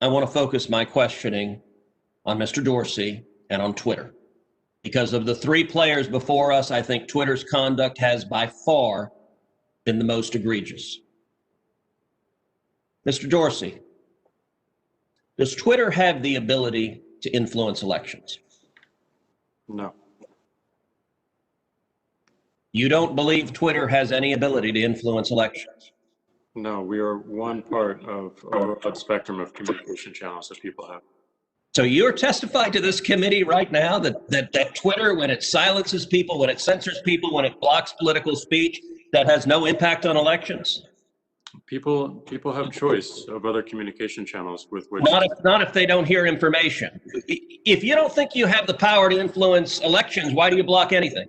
I want to focus my questioning on Mr. Dorsey and on Twitter. Because of the three players before us, I think Twitter's conduct has by far been the most egregious. Mr. Dorsey, does Twitter have the ability to influence elections? No. You don't believe Twitter has any ability to influence elections? No, we are one part of a broad spectrum of communication channels that people have. So you're testifying to this committee right now that Twitter, when it silences people, when it censors people, when it blocks political speech, that has no impact on elections? People have choice of other communication channels with which. Not if they don't hear information. If you don't think you have the power to influence elections, why do you block anything?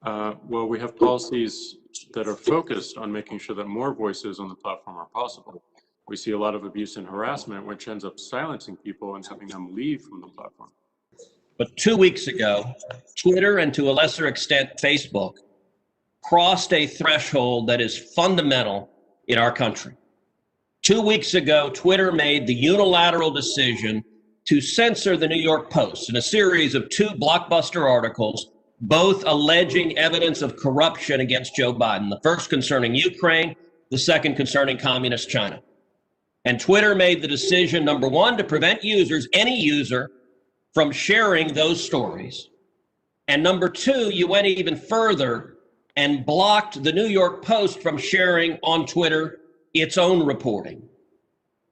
Well, we have policies that are focused on making sure that more voices on the platform are possible. We see a lot of abuse and harassment, which ends up silencing people and having them leave from the platform. But 2 weeks ago, Twitter, and to a lesser extent, Facebook, crossed a threshold that is fundamental in our country. 2 weeks ago, Twitter made the unilateral decision to censor the New York Post in a series of 2 blockbuster articles, both alleging evidence of corruption against Joe Biden, the first concerning Ukraine, the second concerning communist China. And Twitter made the decision, number one, to prevent users, any user, from sharing those stories. And number two, you went even further and blocked the New York Post from sharing on Twitter its own reporting.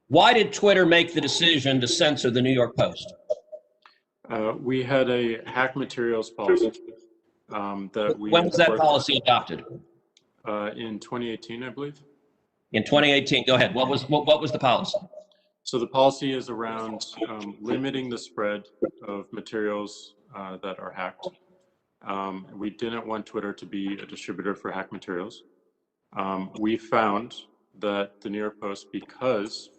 Why did Twitter make the decision to censor the New York Post? We had a hack materials policy that we. When was that policy adopted? In 2018, I believe. In 2018, go ahead. What was the policy? So the policy is around limiting the spread of materials that are hacked. We didn't want Twitter to be a distributor for hack materials. We found that the New York Post, because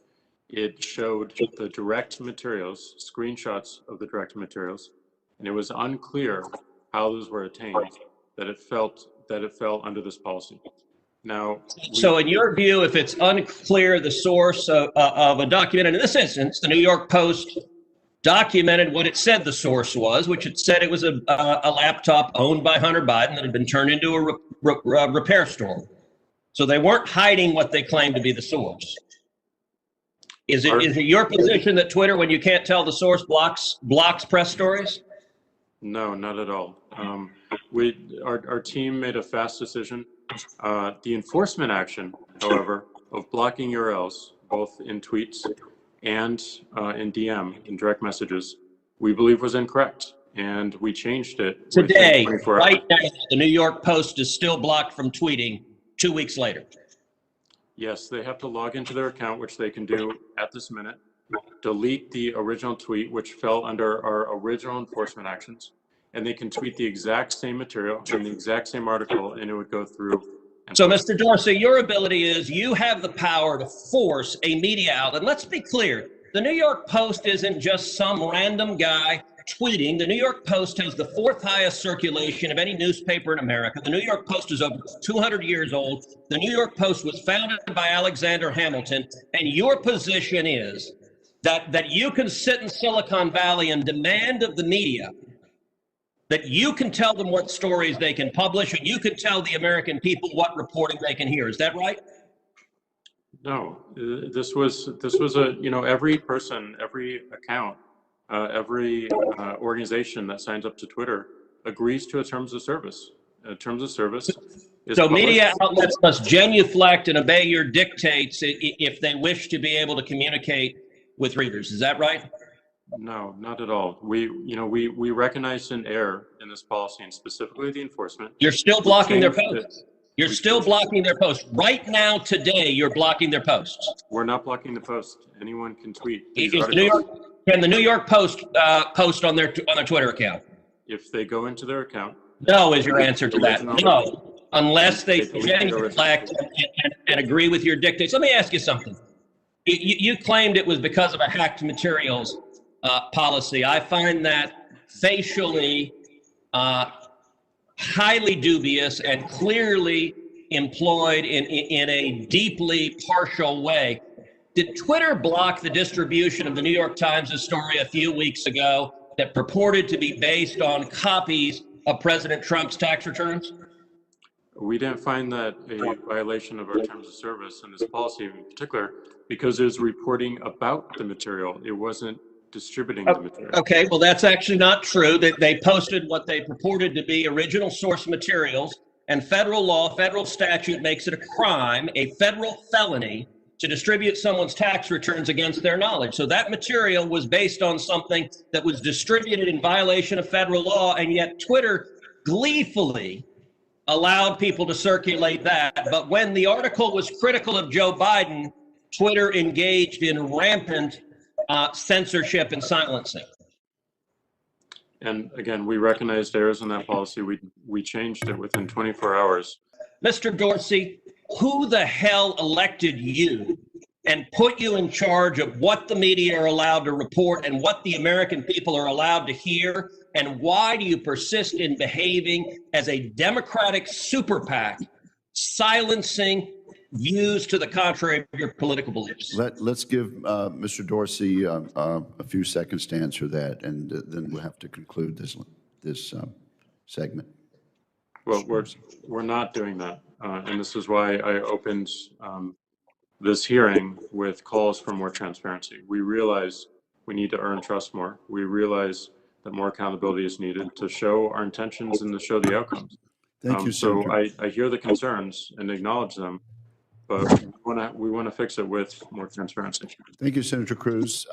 it showed the direct materials, screenshots of the direct materials, and it was unclear how those were attained, that it fell under this policy. Now, so in your view, if it's unclear the source of a document, and in this instance, the New York Post documented what it said the source was, which it said it was a laptop owned by Hunter Biden that had been turned into a repair store. So they weren't hiding what they claimed to be the source. Is it your position that Twitter, when you can't tell the source, blocks press stories? No, not at all. Our team made a fast decision. The enforcement action, however, of blocking URLs, both in tweets and in DM, in direct messages, we believe was incorrect, and we changed it. Today, right now, the New York Post is still blocked from tweeting 2 weeks later. Yes, they have to log into their account, which they can do at this minute, delete the original tweet, which fell under our original enforcement actions, and they can tweet the exact same material in the exact same article, and it would go through. So, Mr. Dorsey, your ability is you have the power to force a media outlet. Let's be clear. The New York Post isn't just some random guy tweeting. The New York Post has the 4th highest circulation of any newspaper in America. The New York Post is over 200 years old. The New York Post was founded by Alexander Hamilton. And your position is that you can sit in Silicon Valley and demand of the media that you can tell them what stories they can publish, and you can tell the American people what reporting they can hear. Is that right? No, this was a, every person, every account, every organization that signs up to Twitter agrees to a terms of service. Terms of service is so published. Media outlets must genuflect and obey your dictates if they wish to be able to communicate with readers. Is that right? No, not at all. We recognized an error in this policy, and specifically the enforcement. You're still blocking their posts. You're still blocking their posts. Right now, today, you're blocking their posts. We're not blocking the post. Anyone can tweet. Can the New York Post post on their Twitter account? If they go into their account. No is your answer to that. No, unless they genuflect and agree with your dictates. Let me ask you something. You claimed it was because of a hacked materials policy. I find that facially highly dubious and clearly employed in a deeply partial way. Did Twitter block the distribution of the New York Times' story a few weeks ago that purported to be based on copies of President Trump's tax returns? We didn't find that a violation of our terms of service and this policy in particular, because it was reporting about the material. It wasn't distributing the material. Okay, well, that's actually not true. They posted what they purported to be original source materials, and federal law, federal statute makes it a crime, a federal felony, to distribute someone's tax returns against their knowledge. So that material was based on something that was distributed in violation of federal law, and yet Twitter gleefully allowed people to circulate that. But when the article was critical of Joe Biden, Twitter engaged in rampant censorship and silencing. And again, we recognized errors in that policy. We changed it within 24 hours. Mr. Dorsey, who the hell elected you and put you in charge of what the media are allowed to report and what the American people are allowed to hear? And why do you persist in behaving as a Democratic super PAC, silencing views to the contrary of your political beliefs? Let's give Mr. Dorsey a few seconds to answer that, and then we'll have to conclude this segment. Well, we're not doing that. And this is why I opened this hearing with calls for more transparency. We realize we need to earn trust more. We realize that more accountability is needed to show our intentions and to show the outcomes. Thank you, Senator. So I hear the concerns and acknowledge them, but we want to fix it with more transparency. Thank you, Senator Cruz.